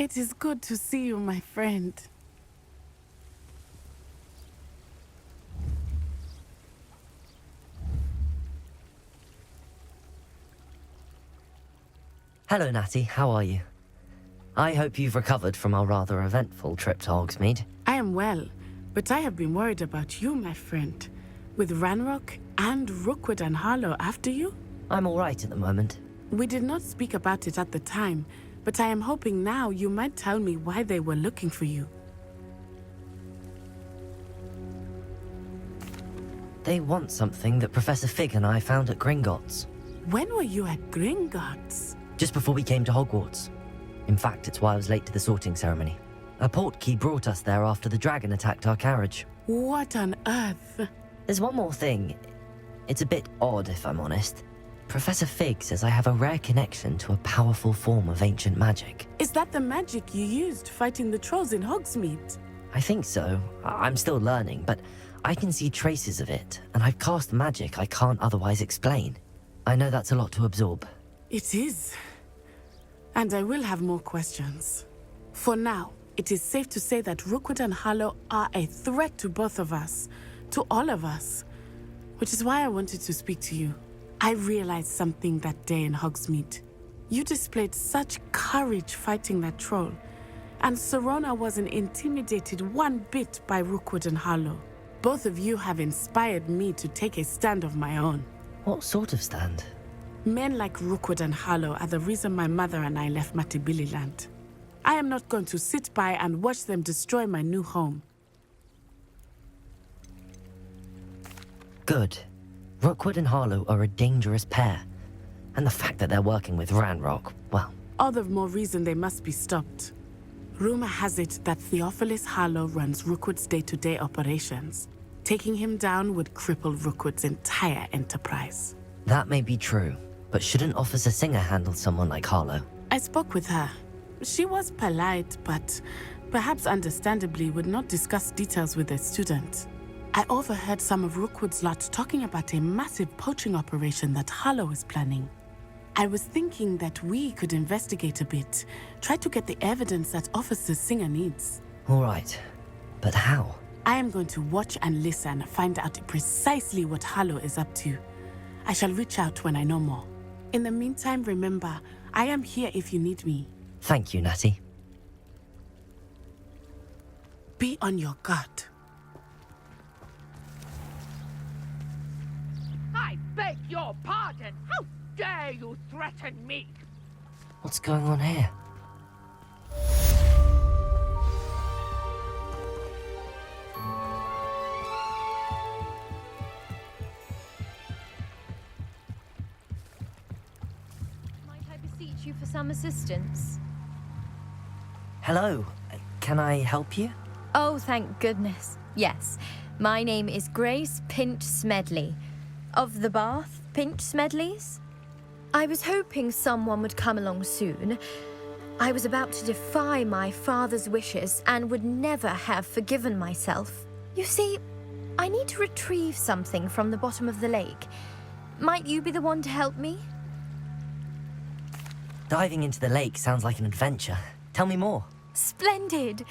It is good to see you, my friend. Hello, Natty. How are you? I hope you've recovered from our rather eventful trip to Hogsmeade. I am well, but I have been worried about you, my friend. With Ranrock and Rookwood and Harlow after you? I'm all right at the moment. We did not speak about it at the time, but I am hoping now you might tell me why they were looking for you. They want something that Professor Fig and I found at Gringotts. When were you at Gringotts? Just before we came to Hogwarts. In fact, it's why I was late to the sorting ceremony. A portkey brought us there after the dragon attacked our carriage. What on earth? There's one more thing. It's a bit odd, if I'm honest. Professor Fig says I have a rare connection to a powerful form of ancient magic. Is that the magic you used fighting the trolls in Hogsmeade? I think so. I'm still learning, but I can see traces of it, and I've cast magic I can't otherwise explain. I know that's a lot to absorb. It is. And I will have more questions. For now, it is safe to say that Rookwood and Harlow are a threat to both of us, to all of us, which is why I wanted to speak to you. I realized something that day in Hogsmeade. You displayed such courage fighting that troll, and Serona wasn't intimidated one bit by Rookwood and Harlow. Both of you have inspired me to take a stand of my own. What sort of stand? Men like Rookwood and Harlow are the reason my mother and I left Mattibilliland. I am not going to sit by and watch them destroy my new home. Good. Rookwood and Harlow are a dangerous pair. And the fact that they're working with Ranrock, well... All the more reason they must be stopped. Rumor has it that Theophilus Harlow runs Rookwood's day-to-day operations. Taking him down would cripple Rookwood's entire enterprise. That may be true, but shouldn't Officer Singer handle someone like Harlow? I spoke with her. She was polite, but perhaps understandably would not discuss details with a student. I overheard some of Rookwood's lot talking about a massive poaching operation that Harlow is planning. I was thinking that we could investigate a bit, try to get the evidence that Officer Singer needs. All right, but how? I am going to watch and listen, find out precisely what Harlow is up to. I shall reach out when I know more. In the meantime, remember, I am here if you need me. Thank you, Natty. Be on your guard. I beg your pardon! How dare you threaten me? What's going on here? Might I beseech you for some assistance? Hello. Can I help you? Oh, thank goodness. Yes. My name is Grace Pinch Smedley. Of the Bath Pinch Smedleys? I was hoping someone would come along soon. I was about to defy my father's wishes and would never have forgiven myself. You see, I need to retrieve something from the bottom of the lake. Might you be the one to help me? Diving into the lake sounds like an adventure. Tell me more. Splendid!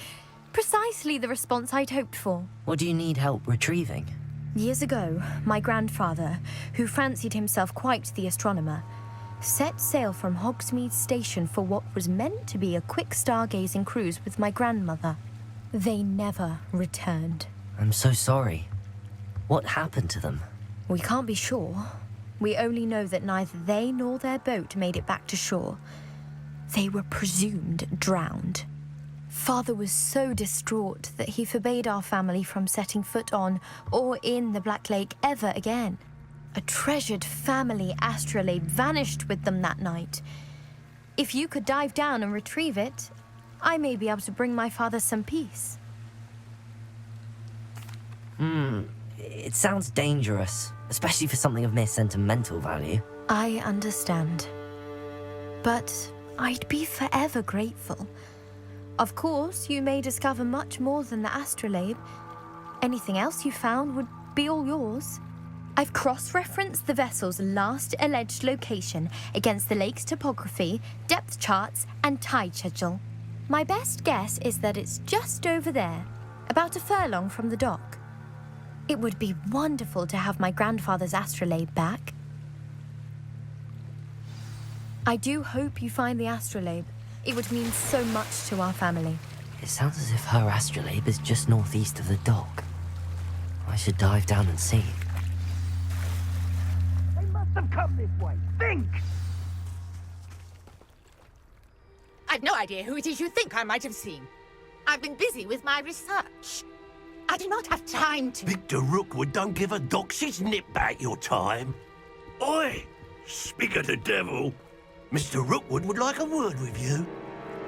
Precisely the response I'd hoped for. What do you need help retrieving? Years ago, my grandfather, who fancied himself quite the astronomer, set sail from Hogsmeade Station for what was meant to be a quick stargazing cruise with my grandmother. They never returned. I'm so sorry. What happened to them? We can't be sure. We only know that neither they nor their boat made it back to shore. They were presumed drowned. Father was so distraught that he forbade our family from setting foot on or in the Black Lake ever again. A treasured family astrolabe vanished with them that night. If you could dive down and retrieve it, I may be able to bring my father some peace. It sounds dangerous, especially for something of mere sentimental value. I understand. But I'd be forever grateful. Of course, you may discover much more than the astrolabe. Anything else you found would be all yours. I've cross-referenced the vessel's last alleged location against the lake's topography, depth charts, and tide schedule. My best guess is that it's just over there, about a furlong from the dock. It would be wonderful to have my grandfather's astrolabe back. I do hope you find the astrolabe. It would mean so much to our family. It sounds as if her astrolabe is just northeast of the dock. I should dive down and see. They must have come this way. Think! I've no idea who it is you think I might have seen. I've been busy with my research. I do not have time to... Victor Rookwood don't give a doxy's nip back your time. Oi! Speak of the devil. Mr. Rookwood would like a word with you.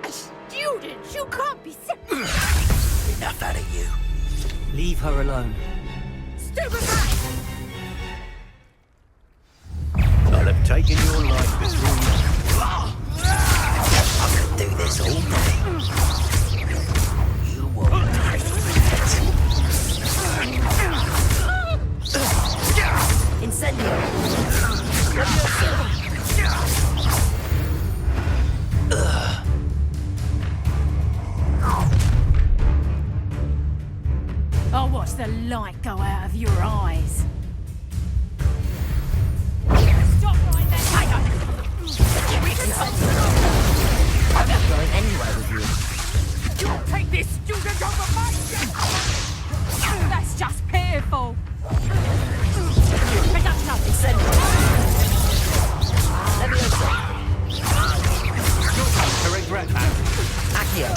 A student? You can't be so... Enough out of you. Leave her alone. Stupefy! I'll have taken your life before you... I could do this all day. You won't. I'll watch the light go out of your eyes. Stop right there! I'm not going anywhere with you. You'll take this student over my head! That's just pitiful. To regret that. Accio.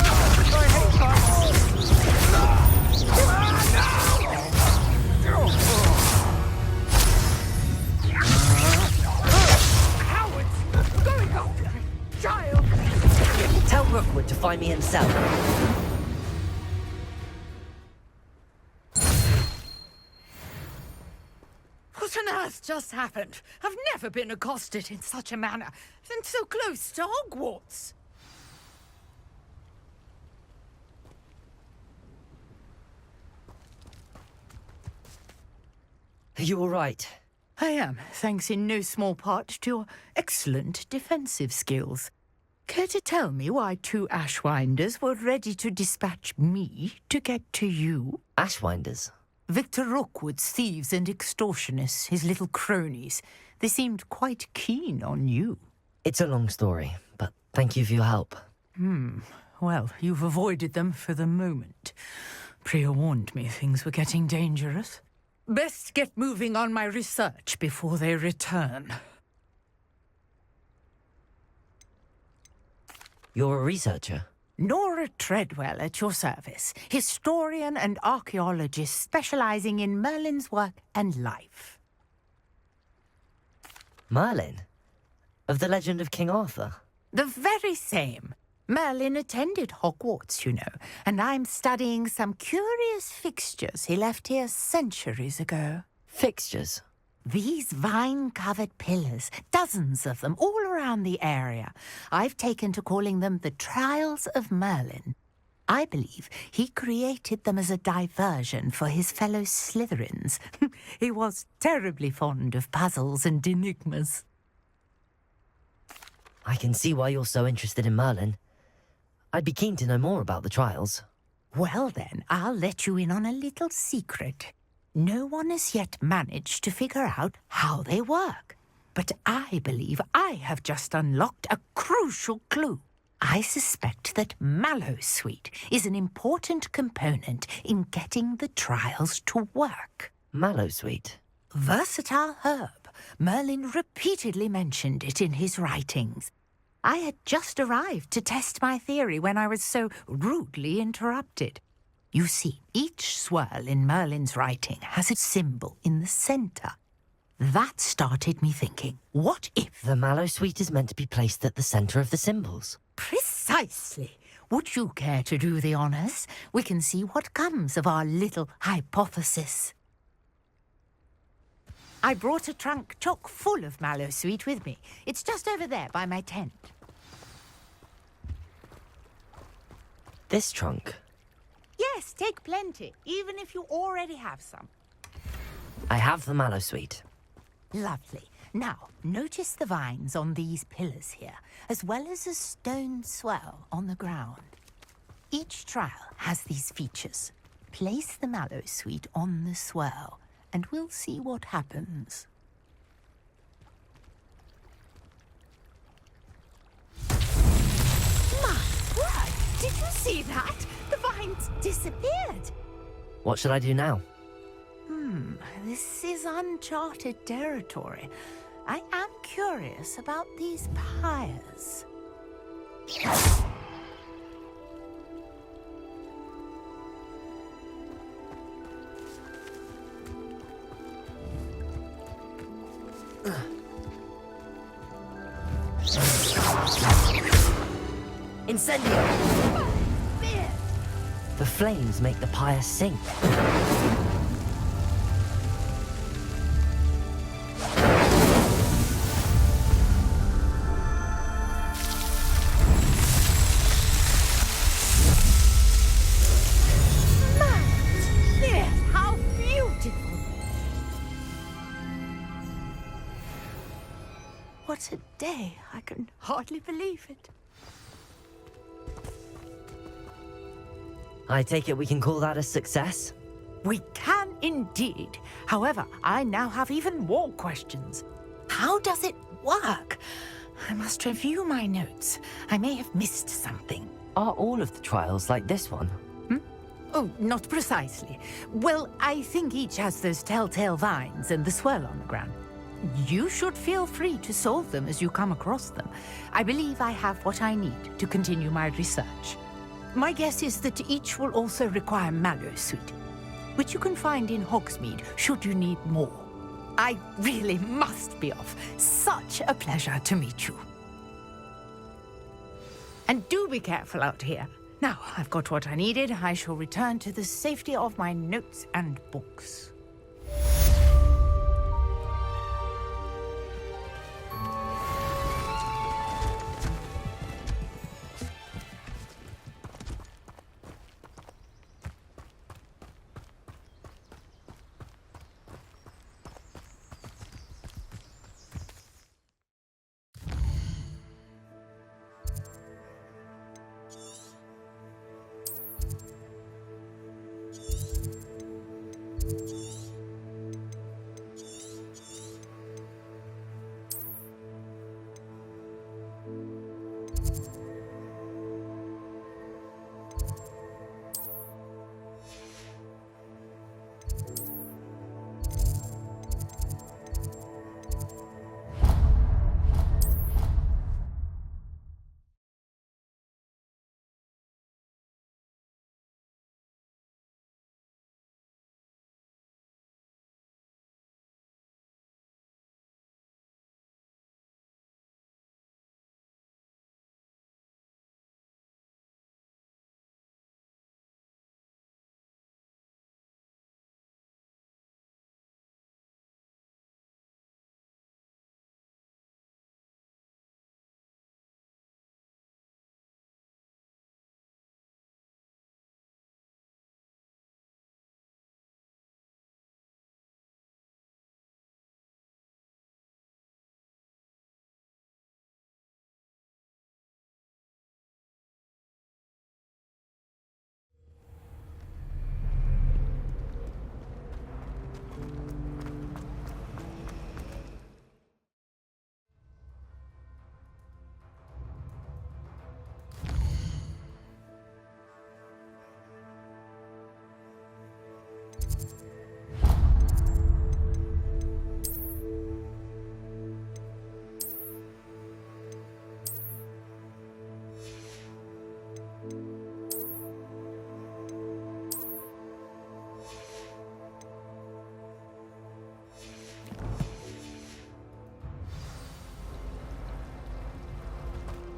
Cowards! Going after me! Child! Tell Rookwood to find me himself. What on earth just happened? I've never been accosted in such a manner, and so close to Hogwarts. Are you all right? I am, thanks in no small part to your excellent defensive skills. Care to tell me why two Ashwinders were ready to dispatch me to get to you? Ashwinders? Victor Rookwood's thieves and extortionists, his little cronies. They seemed quite keen on you. It's a long story, but thank you for your help. Well, you've avoided them for the moment. Priya warned me things were getting dangerous. Best get moving on my research before they return. You're a researcher? Nora Treadwell at your service, historian and archaeologist specializing in Merlin's work and life. Merlin? Of the legend of King Arthur? The very same. Merlin attended Hogwarts, you know, and I'm studying some curious fixtures he left here centuries ago. Fixtures? These vine-covered pillars, dozens of them, all around the area. I've taken to calling them the Trials of Merlin. I believe he created them as a diversion for his fellow Slytherins. He was terribly fond of puzzles and enigmas. I can see why you're so interested in Merlin. I'd be keen to know more about the trials. Well then, I'll let you in on a little secret. No one has yet managed to figure out how they work. But I believe I have just unlocked a crucial clue. I suspect that Mallowsweet is an important component in getting the trials to work. Mallowsweet? Versatile herb. Merlin repeatedly mentioned it in his writings. I had just arrived to test my theory when I was so rudely interrupted. You see, each swirl in Merlin's writing has a symbol in the centre. That started me thinking, what if... The Mallowsweet is meant to be placed at the centre of the symbols. Precisely. Would you care to do the honours? We can see what comes of our little hypothesis. I brought a trunk chock full of Mallowsweet with me. It's just over there by my tent. This trunk? Yes, take plenty, even if you already have some. I have the Mallowsweet. Lovely. Now, notice the vines on these pillars here, as well as a stone swell on the ground. Each trial has these features. Place the mallow sweet on the swirl, and we'll see what happens. My word! Did you see that? The vines disappeared. What should I do now? This is uncharted territory. I am curious about these pyres. Incendio! The flames make the pyre sink. How beautiful! What a day! I can hardly believe it. I take it we can call that a success? We can indeed. However, I now have even more questions. How does it work? I must review my notes. I may have missed something. Are all of the trials like this one? Oh, not precisely. Well, I think each has those telltale vines and the swirl on the ground. You should feel free to solve them as you come across them. I believe I have what I need to continue my research. My guess is that each will also require mallow sweet, which you can find in Hogsmeade should you need more. I really must be off. Such a pleasure to meet you. And do be careful out here. Now, I've got what I needed. I shall return to the safety of my notes and books.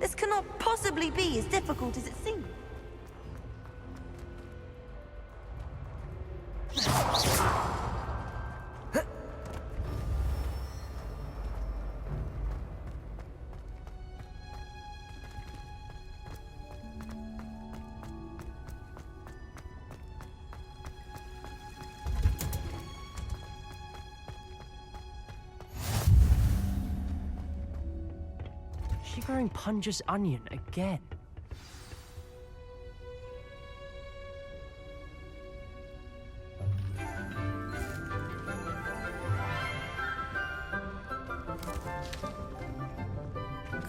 This cannot possibly be as difficult as it seems. Shivering Punja's onion again.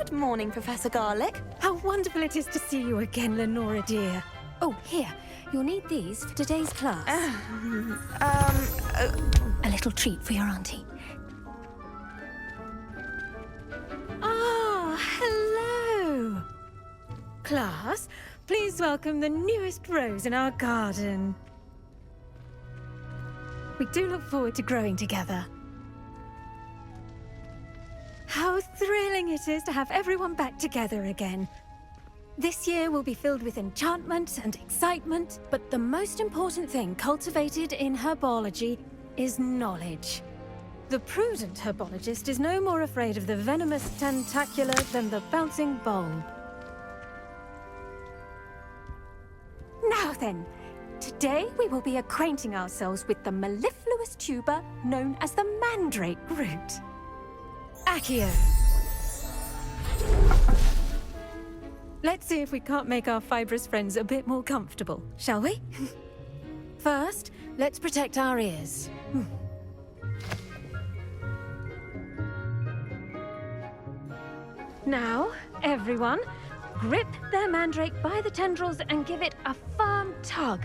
Good morning, Professor Garlic. How wonderful it is to see you again, Lenora dear. Oh, here. You'll need these for today's class. A little treat for your auntie. Ah, hello. Class, please welcome the newest rose in our garden. We do look forward to growing together. How thrilling it is to have everyone back together again. This year will be filled with enchantment and excitement, but the most important thing cultivated in herbology is knowledge. The prudent herbologist is no more afraid of the venomous tentacula than the bouncing bulb. Now then, today we will be acquainting ourselves with the mellifluous tuber known as the mandrake root. Accio. Let's see if we can't make our fibrous friends a bit more comfortable, shall we? First, let's protect our ears. Now, everyone, grip their mandrake by the tendrils and give it a firm tug.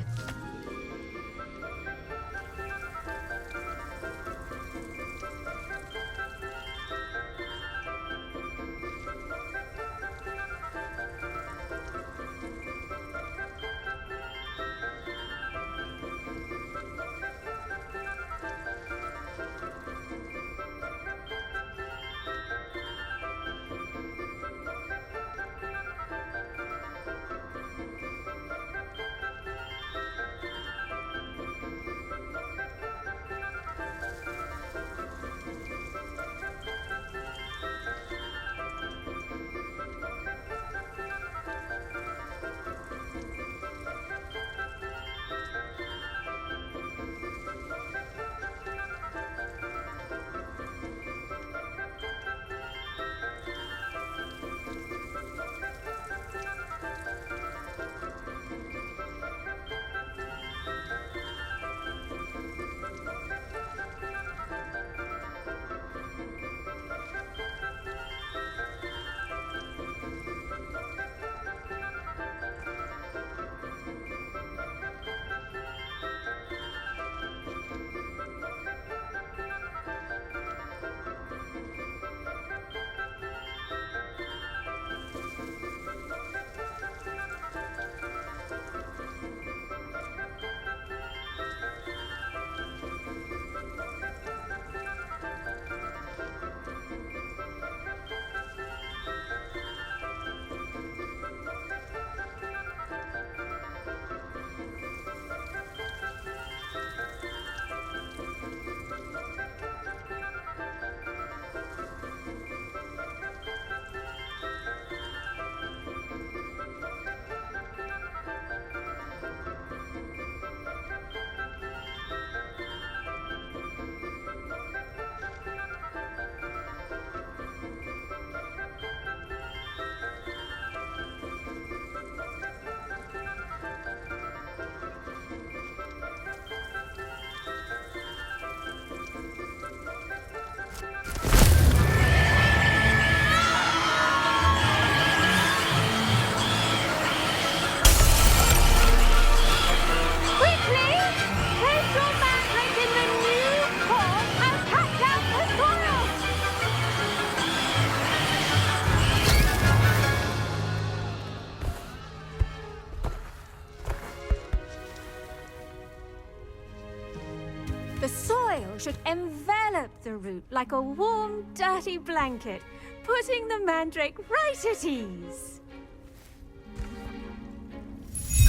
The soil should envelop the root like a warm, dirty blanket, putting the mandrake right at ease.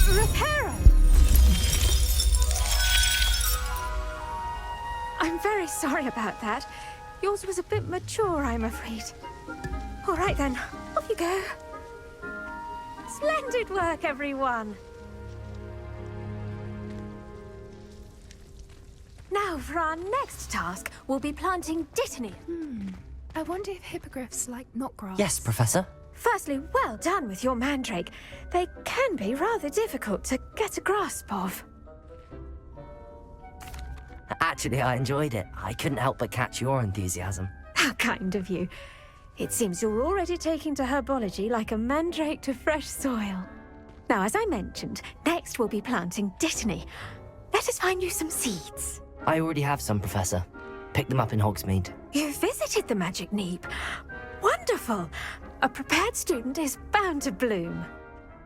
Reparo! I'm very sorry about that. Yours was a bit mature, I'm afraid. All right then, off you go. Splendid work, everyone. Now, for our next task, we'll be planting dittany. I wonder if hippogriffs like knotgrass. Yes, Professor. Firstly, well done with your mandrake. They can be rather difficult to get a grasp of. Actually, I enjoyed it. I couldn't help but catch your enthusiasm. How kind of you. It seems you're already taking to herbology like a mandrake to fresh soil. Now, as I mentioned, next we'll be planting Dittany. Let us find you some seeds. I already have some, Professor. Picked them up in Hogsmeade. You visited the Magic Neep. Wonderful! A prepared student is bound to bloom.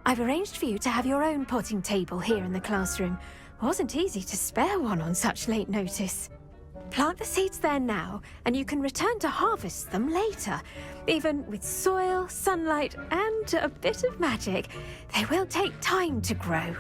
I've arranged for you to have your own potting table here in the classroom. Wasn't easy to spare one on such late notice. Plant the seeds there now, and you can return to harvest them later. Even with soil, sunlight, and a bit of magic, they will take time to grow.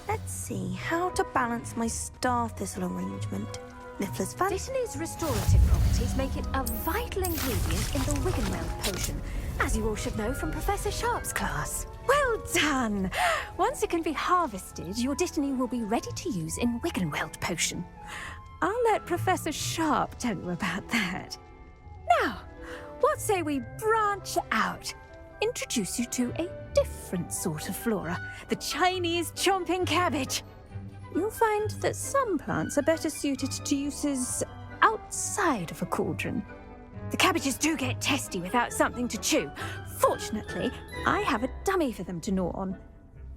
Let's see how to balance my star thistle arrangement. Niffler's fan. Dittany's restorative properties make it a vital ingredient in the Wiggenweld potion, as you all should know from Professor Sharp's class. Well done! Once it can be harvested, your Dittany will be ready to use in Wiggenweld potion. I'll let Professor Sharp tell you about that. Now, what say we branch out? Introduce you to a different sort of flora, the Chinese chomping cabbage. You'll find that some plants are better suited to uses outside of a cauldron. The cabbages do get testy without something to chew. Fortunately, I have a dummy for them to gnaw on.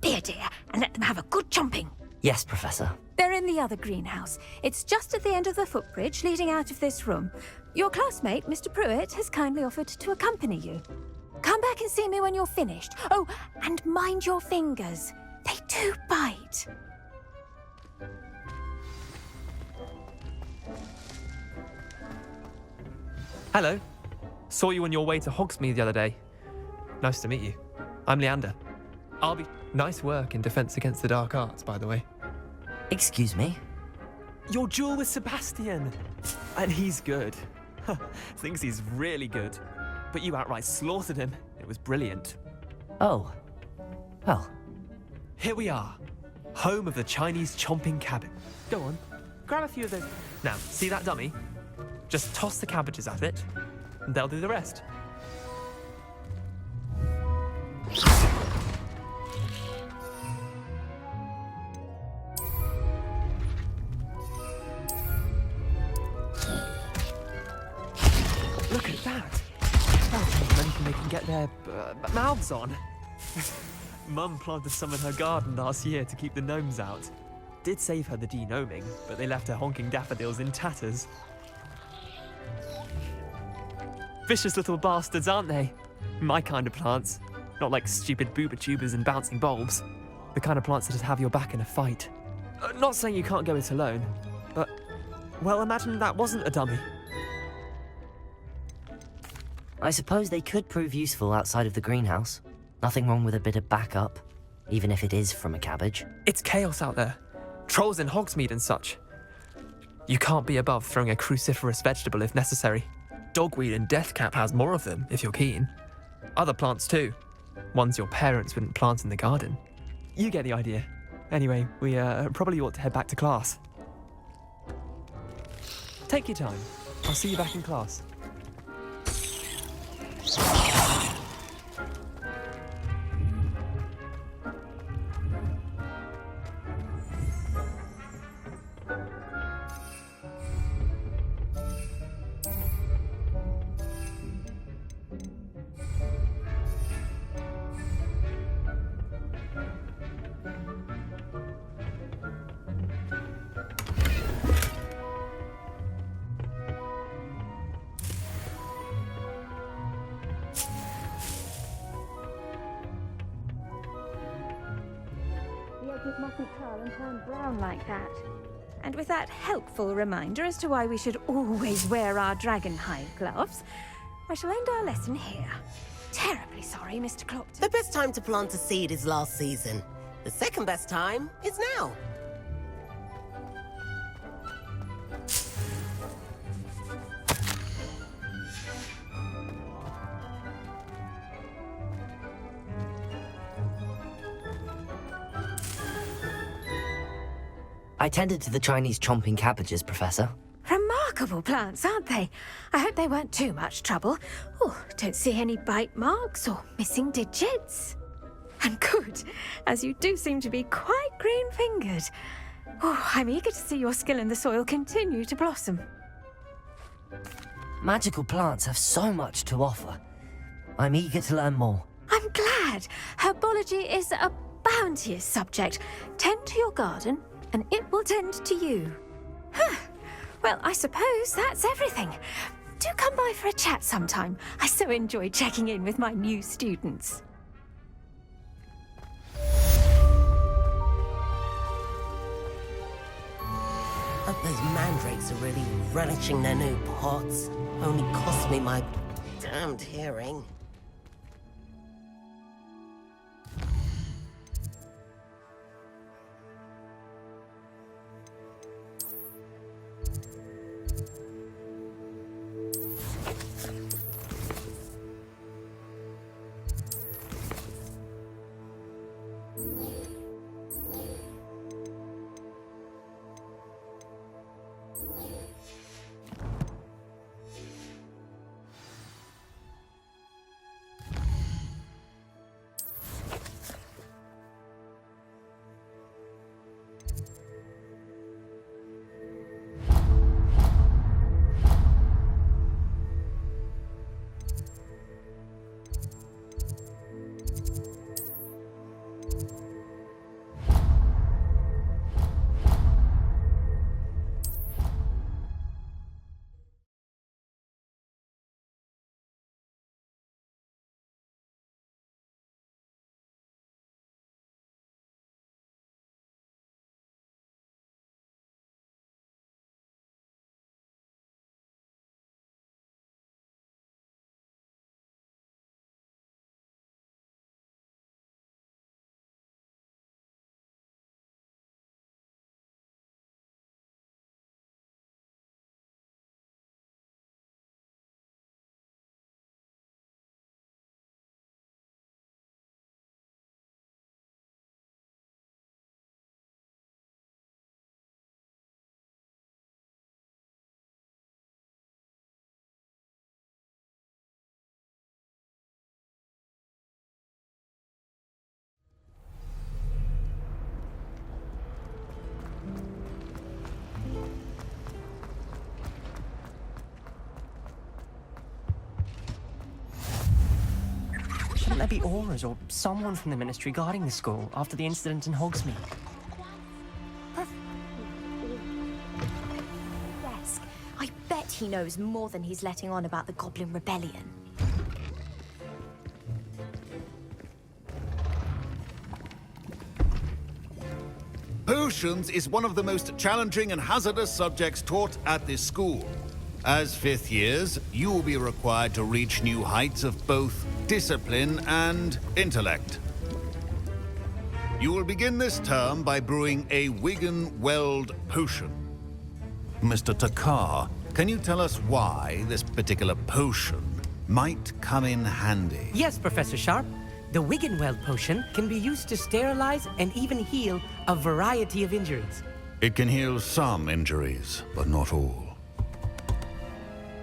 Be a dear and let them have a good chomping. Yes, Professor. They're in the other greenhouse. It's just at the end of the footbridge leading out of this room. Your classmate, Mr. Pruitt, has kindly offered to accompany you. Come back and see me when you're finished. Oh, and mind your fingers. They do bite. Hello. Saw you on your way to Hogsmeade the other day. Nice to meet you. I'm Leander. I'll be... Nice work in Defense Against the Dark Arts, by the way. Excuse me? Your duel with Sebastian. And he's good. Thinks he's really good. But you outright slaughtered him. It was brilliant. Oh. Well. Here we are. Home of the Chinese chomping cabbage. Go on. Grab a few of those. Now, see that dummy? Just toss the cabbages at it, and they'll do the rest. Look at that! That's how many they can get their mouths on. Mum planted some in her garden last year to keep the gnomes out. Did save her the de-gnoming, but they left her honking daffodils in tatters. Vicious little bastards, aren't they? My kind of plants. Not like stupid booba tubers and bouncing bulbs. The kind of plants that'd have your back in a fight. Not saying you can't go it alone, but... Well, imagine that wasn't a dummy. I suppose they could prove useful outside of the greenhouse. Nothing wrong with a bit of backup, even if it is from a cabbage. It's chaos out there. Trolls in Hogsmeade and such. You can't be above throwing a cruciferous vegetable if necessary. Dogweed and deathcap has more of them, if you're keen. Other plants too. Ones your parents wouldn't plant in the garden. You get the idea. Anyway, we probably ought to head back to class. Take your time. I'll see you back in class. It mustn't curl and turn brown like that. And with that helpful reminder as to why we should always wear our dragonhide gloves, I shall end our lesson here. Terribly sorry, Mr. Clopton. The best time to plant a seed is last season. The second best time is now. I tended to the Chinese chomping cabbages, Professor. Remarkable plants, aren't they? I hope they weren't too much trouble. Oh, don't see any bite marks or missing digits. And good, as you do seem to be quite green-fingered. Oh, I'm eager to see your skill in the soil continue to blossom. Magical plants have so much to offer. I'm eager to learn more. I'm glad. Herbology is a bounteous subject. Tend to your garden, and it will tend to you. Huh. Well, I suppose that's everything. Do come by for a chat sometime. I so enjoy checking in with my new students. Hope those mandrakes are really relishing their new pots. Only cost me my damned hearing. Shouldn't there be auras or someone from the Ministry guarding the school after the incident in Hogsmeade? Desk. I bet he knows more than he's letting on about the Goblin Rebellion. Potions is one of the most challenging and hazardous subjects taught at this school. As fifth years, you will be required to reach new heights of both discipline and intellect. You will begin this term by brewing a Wiggenweld potion. Mr. Takar, can you tell us why this particular potion might come in handy? Yes, Professor Sharp. The Wiggenweld potion can be used to sterilize and even heal a variety of injuries. It can heal some injuries, but not all.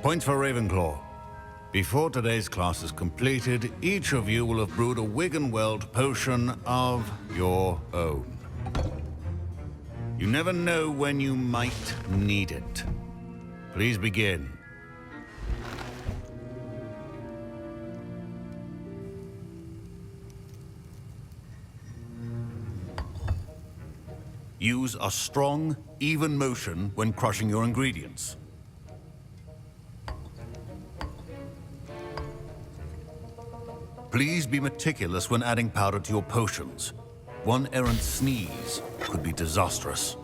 Points for Ravenclaw. Before today's class is completed, each of you will have brewed a Wiggenweld potion of your own. You never know when you might need it. Please begin. Use a strong, even motion when crushing your ingredients. Please be meticulous when adding powder to your potions. One errant sneeze could be disastrous.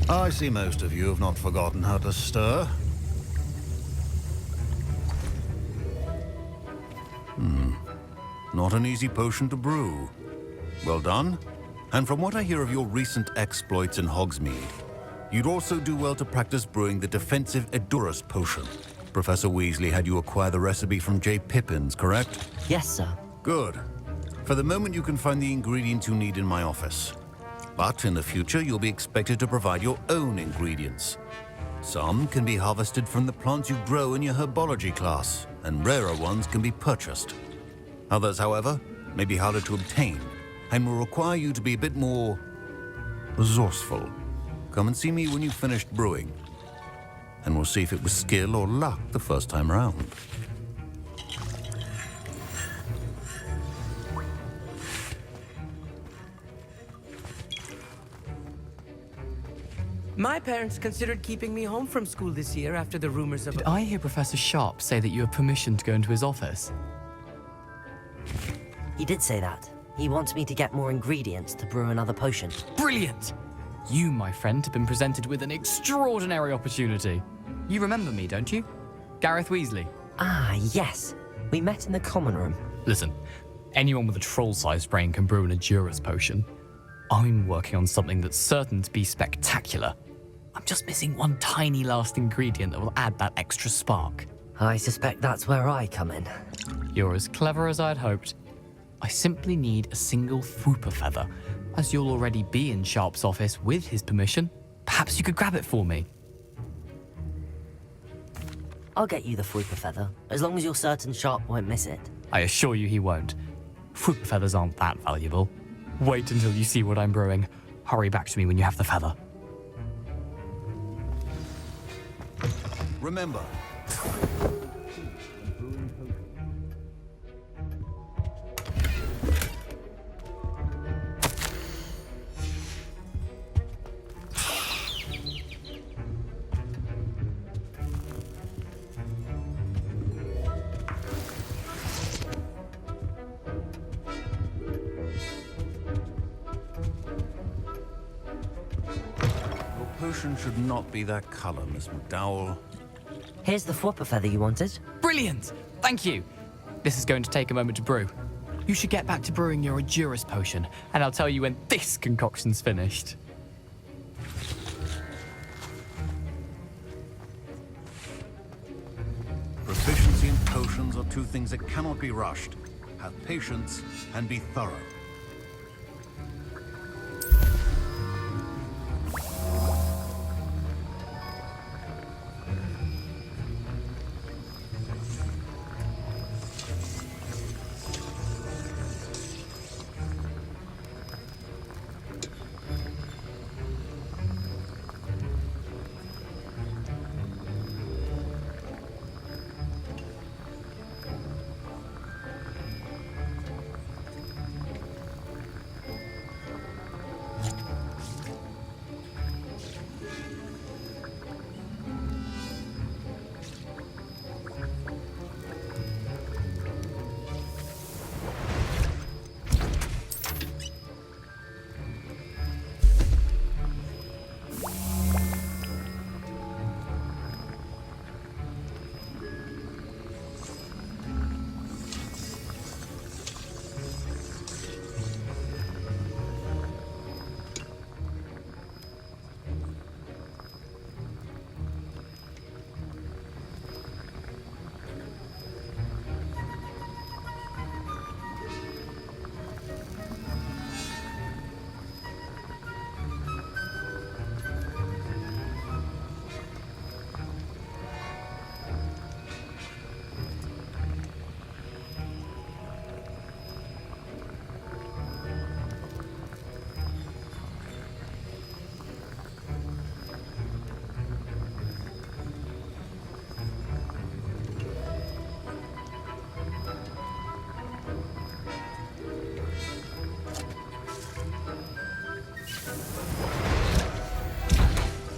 I see most of you have not forgotten how to stir. Not an easy potion to brew. Well done. And from what I hear of your recent exploits in Hogsmeade, You'd also do well to practice brewing the defensive Edurus potion. Professor Weasley had you acquire the recipe from J. Pippins, correct? Yes, sir. Good. For the moment, you can find the ingredients you need in my office. But in the future, you'll be expected to provide your own ingredients. Some can be harvested from the plants you grow in your herbology class, and rarer ones can be purchased. Others, however, may be harder to obtain, and will require you to be a bit more resourceful. Come and see me when you've finished brewing, and we'll see if it was skill or luck the first time round. My parents considered keeping me home from school this year after the rumors of... Did I hear Professor Sharp say that you have permission to go into his office? He did say that. He wants me to get more ingredients to brew another potion. Brilliant! You, my friend, have been presented with an extraordinary opportunity. You remember me, don't you? Gareth Weasley. Ah, yes. We met in the common room. Listen, anyone with a troll-sized brain can brew an Edurus potion. I'm working on something that's certain to be spectacular. I'm just missing one tiny last ingredient that will add that extra spark. I suspect that's where I come in. You're as clever as I'd hoped. I simply need a single Fwooper feather. As you'll already be in Sharp's office with his permission, perhaps you could grab it for me. I'll get you the Fwooper feather, as long as you're certain Sharp won't miss it. I assure you he won't. Fwooper feathers aren't that valuable. Wait until you see what I'm brewing. Hurry back to me when you have the feather. Remember, your potion should not be that color, Miss McDowell. Here's the Fwooper feather you wanted. Brilliant! Thank you! This is going to take a moment to brew. You should get back to brewing your Edurus potion, and I'll tell you when this concoction's finished. Proficiency in potions are two things that cannot be rushed. Have patience and be thorough.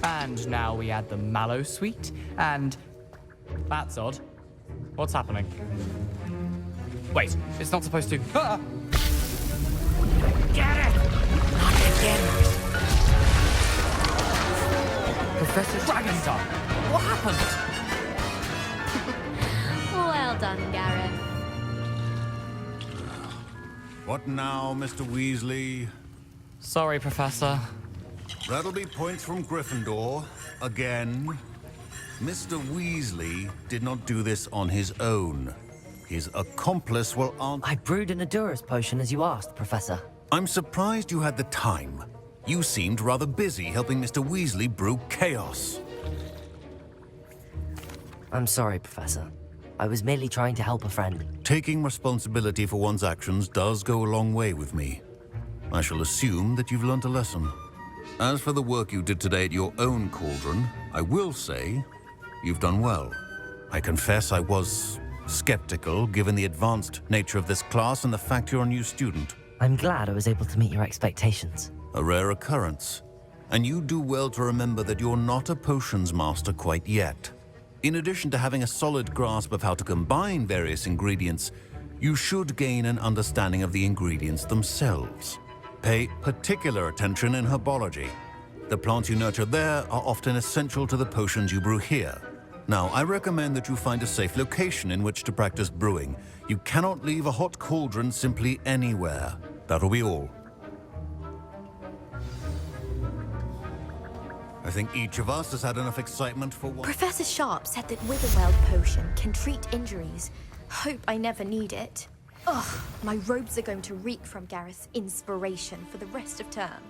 And now we add the mallow sweet, and... That's odd. What's happening? Wait, it's not supposed to... Ah! Get it! Not again! Professor Dragontar! What happened? Well done, Gareth. What now, Mr. Weasley? Sorry, Professor. That'll be points from Gryffindor. Again. Mr. Weasley did not do this on his own. His accomplice will answer. I brewed an Adurus potion as you asked, Professor. I'm surprised you had the time. You seemed rather busy helping Mr. Weasley brew chaos. I'm sorry, Professor. I was merely trying to help a friend. Taking responsibility for one's actions does go a long way with me. I shall assume that you've learnt a lesson. As for the work you did today at your own cauldron, I will say you've done well. I confess I was skeptical, given the advanced nature of this class and the fact you're a new student. I'm glad I was able to meet your expectations. A rare occurrence. And you do well to remember that you're not a potions master quite yet. In addition to having a solid grasp of how to combine various ingredients, you should gain an understanding of the ingredients themselves. Pay particular attention in herbology. The plants you nurture there are often essential to the potions you brew here. Now, I recommend that you find a safe location in which to practice brewing. You cannot leave a hot cauldron simply anywhere. That'll be all. I think each of us has had enough excitement for one. Professor Sharp said that Witherweld potion can treat injuries. Hope I never need it. Ugh, my robes are going to reek from Gareth's inspiration for the rest of term.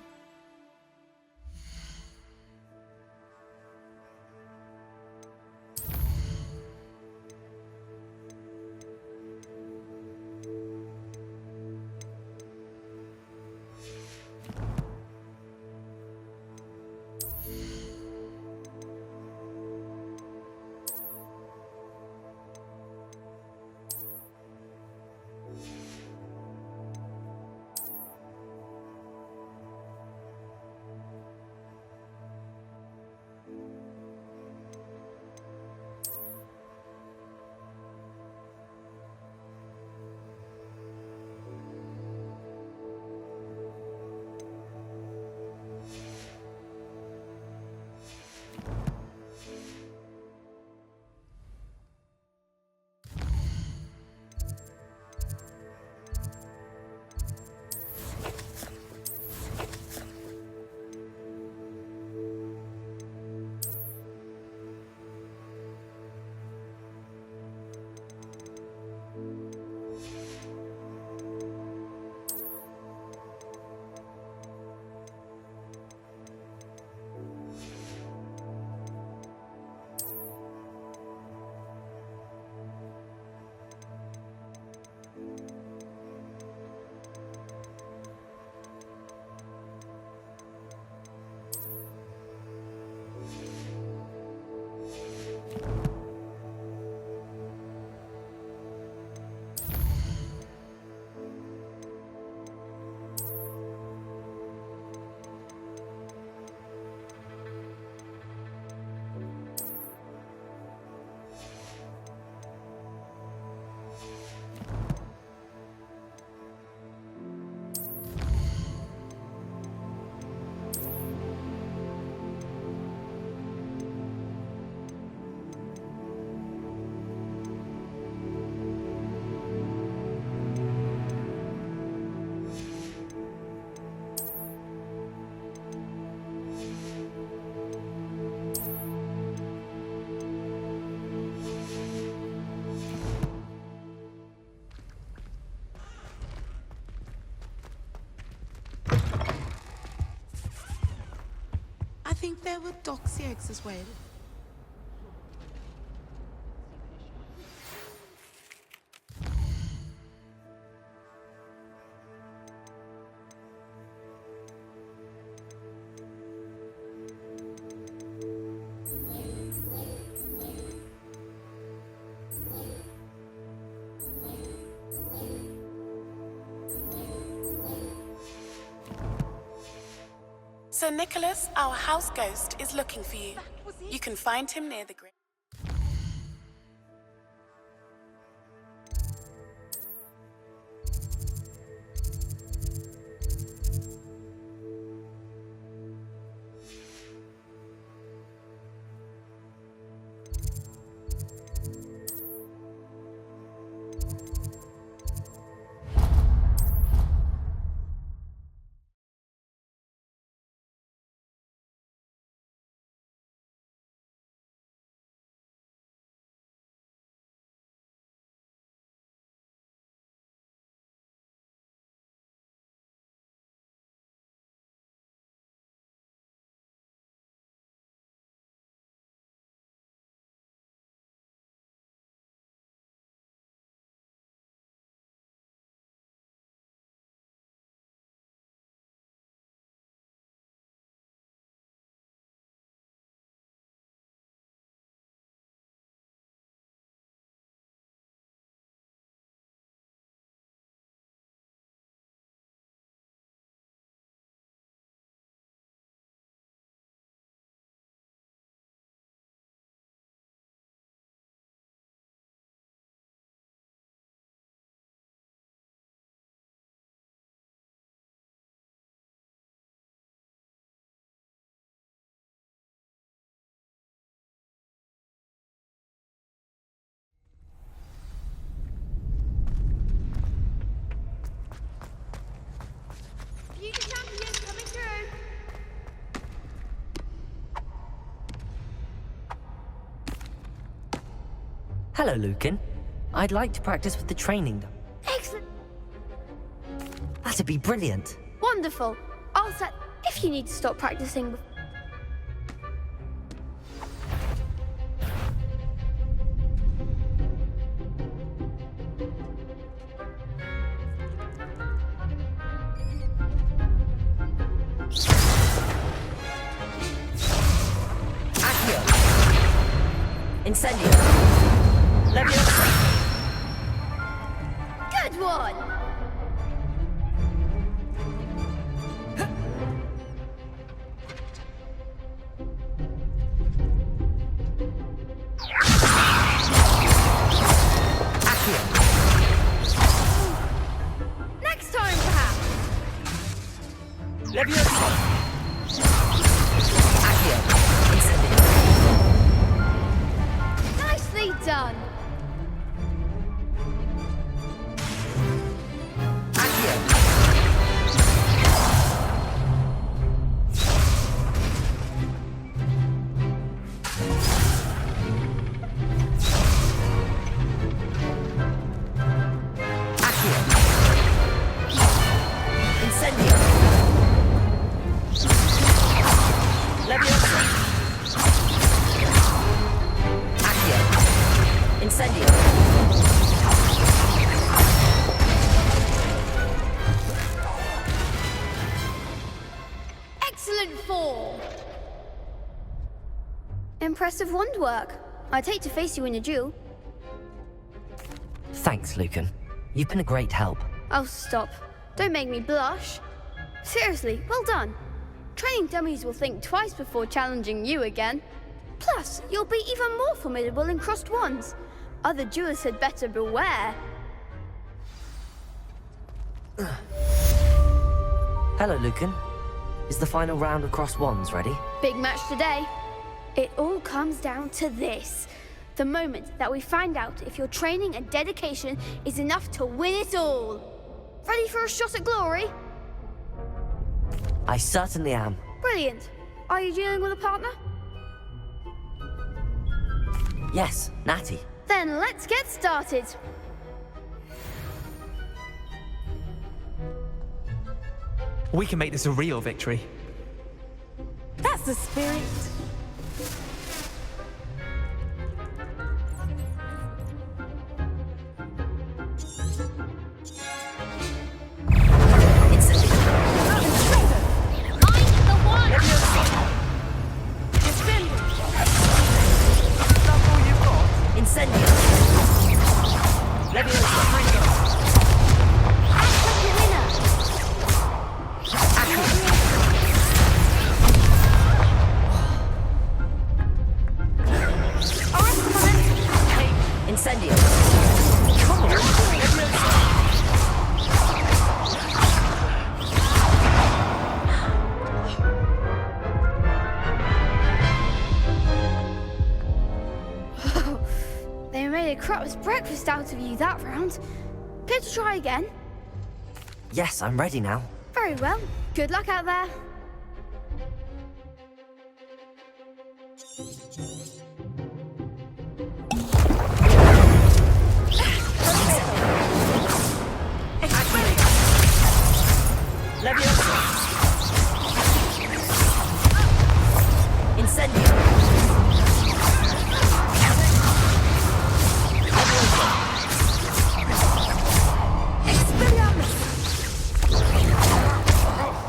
I think there were doxy eggs as well. Sir Nicholas, our house ghost, is looking for you. You can find him near the grave. Hello, Lucan. I'd like to practice with the training. Excellent. That'd be brilliant. Wonderful. I'll set if you need to stop practicing. Accio. Incendio. Leviosa. Good one. Next time, perhaps. Leviosa. Accio. Incendio. Nicely done. Accio. Accio. Incendio. Leviosa. Accio. Incendio. Excellent form. Impressive wand work. I'd hate to face you in a duel. Thanks, Lucan. You've been a great help. Oh, stop. Don't make me blush. Seriously, well done. Training dummies will think twice before challenging you again. Plus, you'll be even more formidable in crossed wands. Other duelists had better beware. Hello, Lucan. Is the final round of cross wands ready? Big match today. It all comes down to this. The moment that we find out if your training and dedication is enough to win it all. Ready for a shot at glory? I certainly am. Brilliant. Are you dealing with a partner? Yes, Natty. Then let's get started. We can make this a real victory. That's the spirit. Incendio. Leviosa. Incendio. Come on. They made a crap's breakfast out of you that round. Care to try again? Yes, I'm ready now. Very well. Good luck out there. Leviosa. Incendio.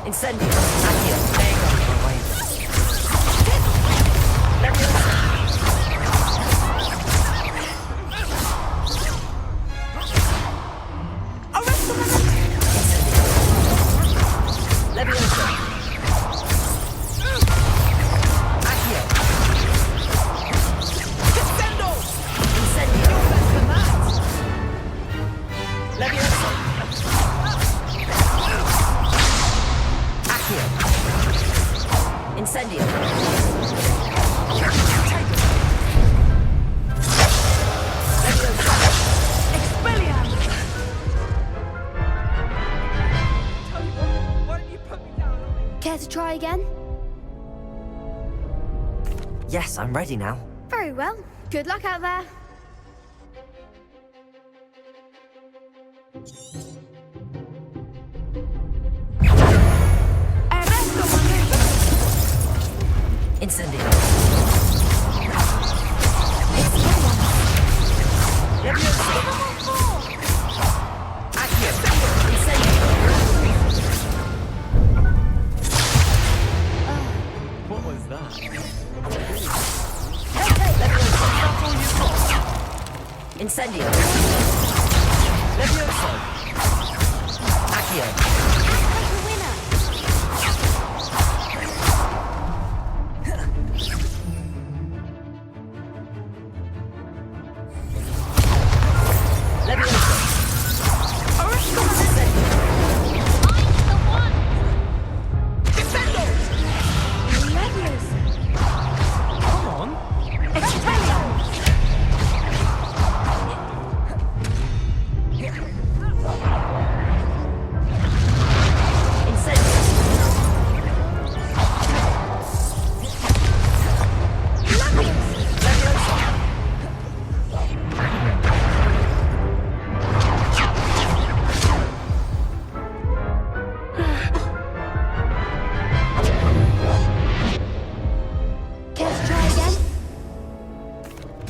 Incendio. Accio. There you go. Leviosa. Leviosa. Accio. Descendo. Incendio. Leviosa. Accio. Incendio. Leviosa. Expelliarmus. Care to try again? Yes, I'm ready now. Very well. Good luck out there. Incendio. What was that? Incendio. Levioso. Accio.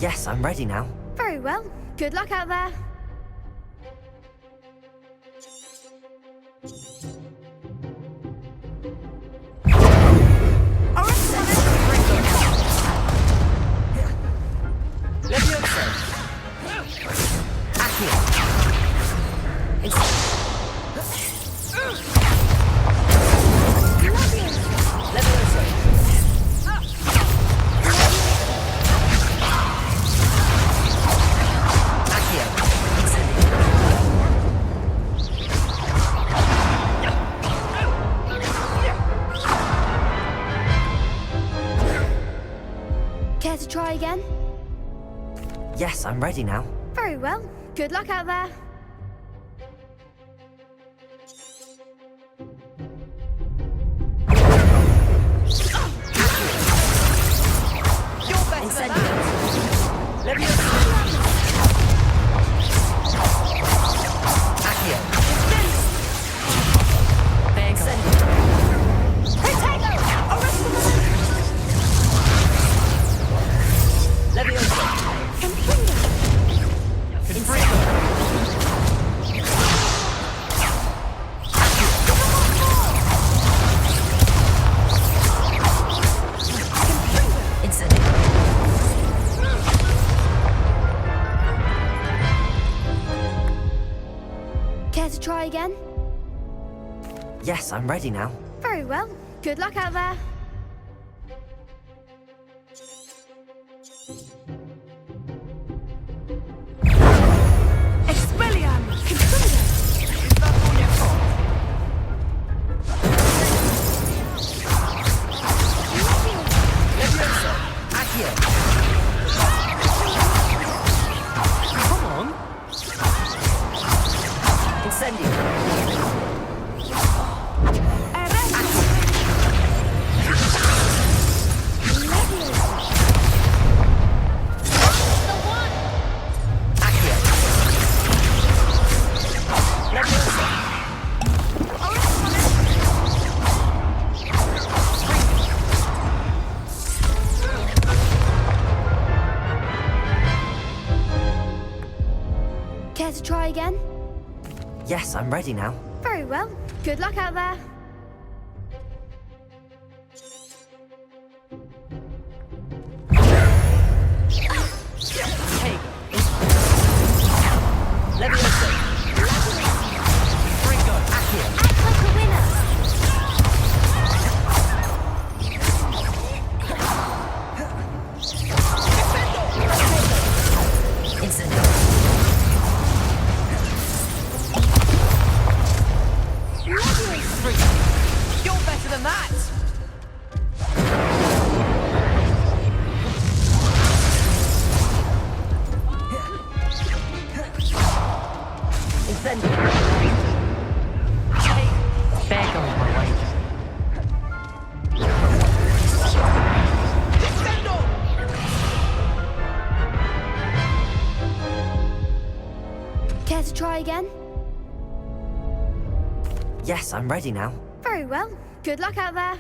Yes, I'm ready now. Very well. Good luck out there. Levioso. Accio. Levioso. Care to try again? Yes, I'm ready now. Very well. Good luck out there. Care to try again? Yes, I'm ready now. Very well. Good luck out there. Care to try again? Yes, I'm ready now. Very well. Good luck out there. Levioso. Ringo. Accio. Act like a winner. Incendio. You're better than that! Incendio. Hey, there goes my wages. Care to try again? Yes, I'm ready now. Very well. Good luck out there.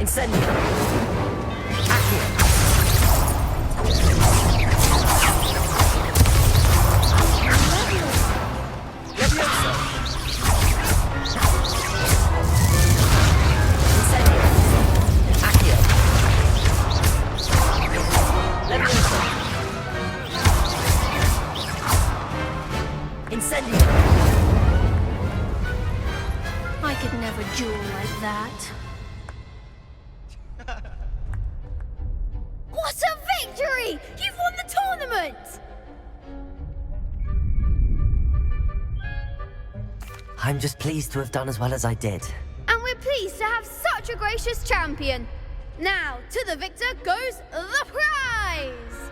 Incendio! I could never duel like that. What a victory! You've won the tournament! I'm just pleased to have done as well as I did. And we're pleased to have such a gracious champion. Now, to the victor goes the prize!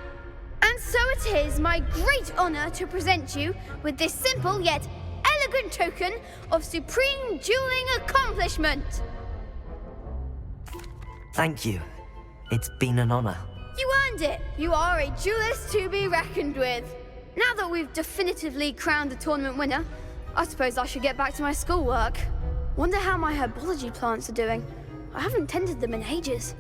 And so it is my great honor to present you with this simple yet elegant token of supreme dueling accomplishment. Thank you. It's been an honor. You earned it. You are a duelist to be reckoned with. Now that we've definitively crowned the tournament winner, I suppose I should get back to my schoolwork. Wonder how my herbology plants are doing. I haven't tended them in ages.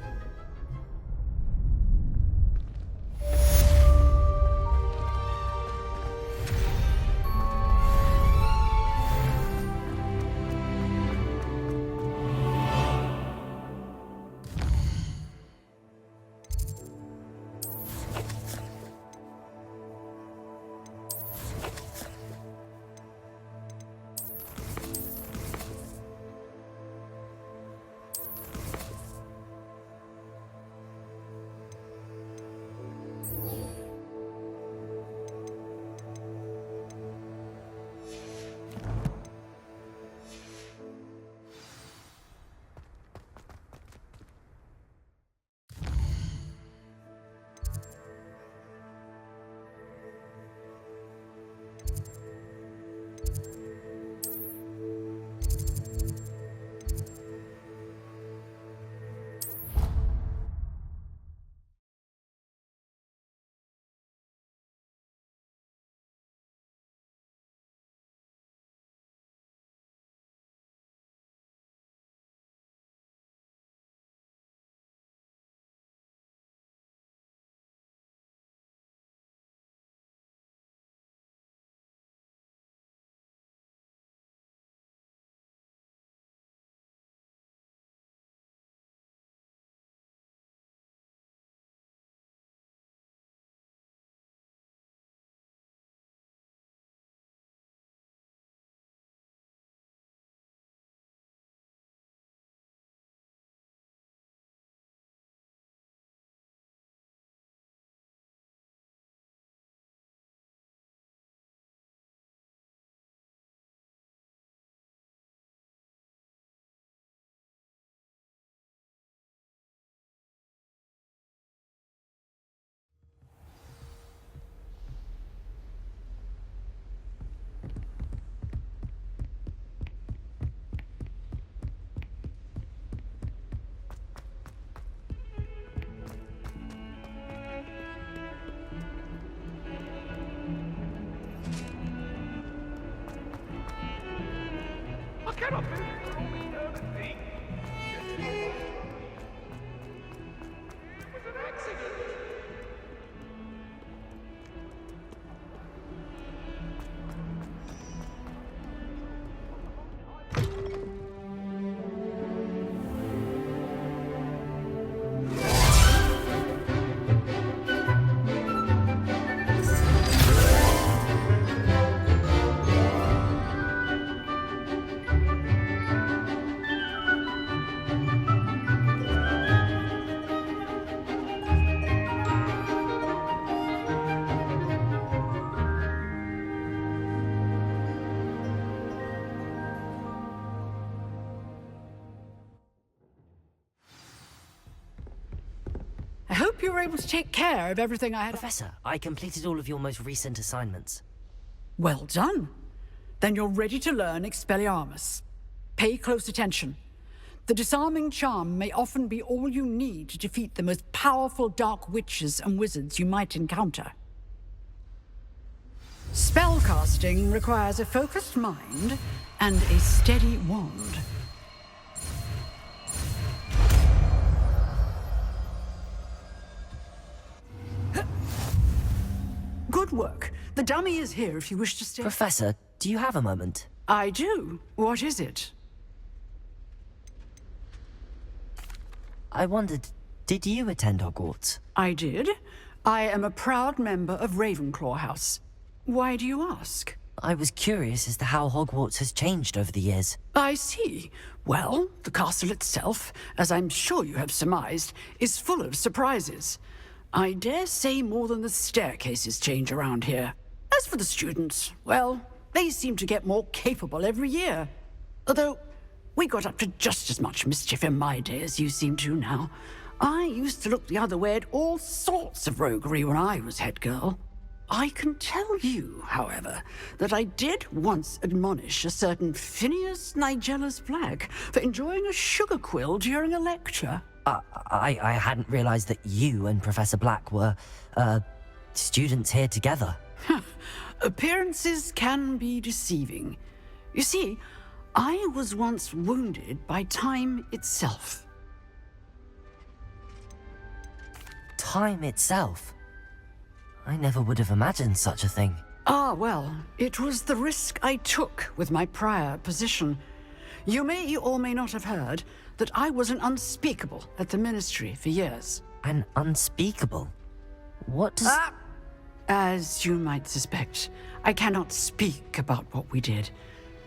cannot believe it all eternity. It was an accident. I hope you were able to take care of everything I had. Professor, I completed all of your most recent assignments. Well done. Then you're ready to learn Expelliarmus. Pay close attention. The disarming charm may often be all you need to defeat the most powerful dark witches and wizards you might encounter. Spellcasting requires a focused mind and a steady wand. Good work. The dummy is here if you wish to stay. Professor, do you have a moment? I do. What is it? I wondered, did you attend Hogwarts? I did. I am a proud member of Ravenclaw House. Why do you ask? I was curious as to how Hogwarts has changed over the years. I see. Well, the castle itself, as I'm sure you have surmised, is full of surprises. I dare say more than the staircases change around here. As for the students, well, they seem to get more capable every year. Although, we got up to just as much mischief in my day as you seem to now. I used to look the other way at all sorts of roguery when I was head girl. I can tell you, however, that I did once admonish a certain Phineas Nigella's Black for enjoying a sugar quill during a lecture. I hadn't realized that you and Professor Black were, students here together. Appearances can be deceiving. You see, I was once wounded by time itself. Time itself? I never would have imagined such a thing. Ah, well, it was the risk I took with my prior position. You may or may not have heard that I was an unspeakable at the Ministry for years. An unspeakable? What does... As you might suspect, I cannot speak about what we did.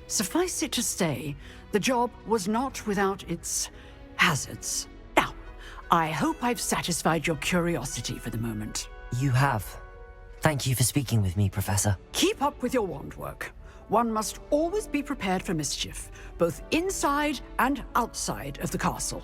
Suffice it to say, the job was not without its hazards. Now, I hope I've satisfied your curiosity for the moment. You have. Thank you for speaking with me, Professor. Keep up with your wand work. One must always be prepared for mischief, both inside and outside of the castle.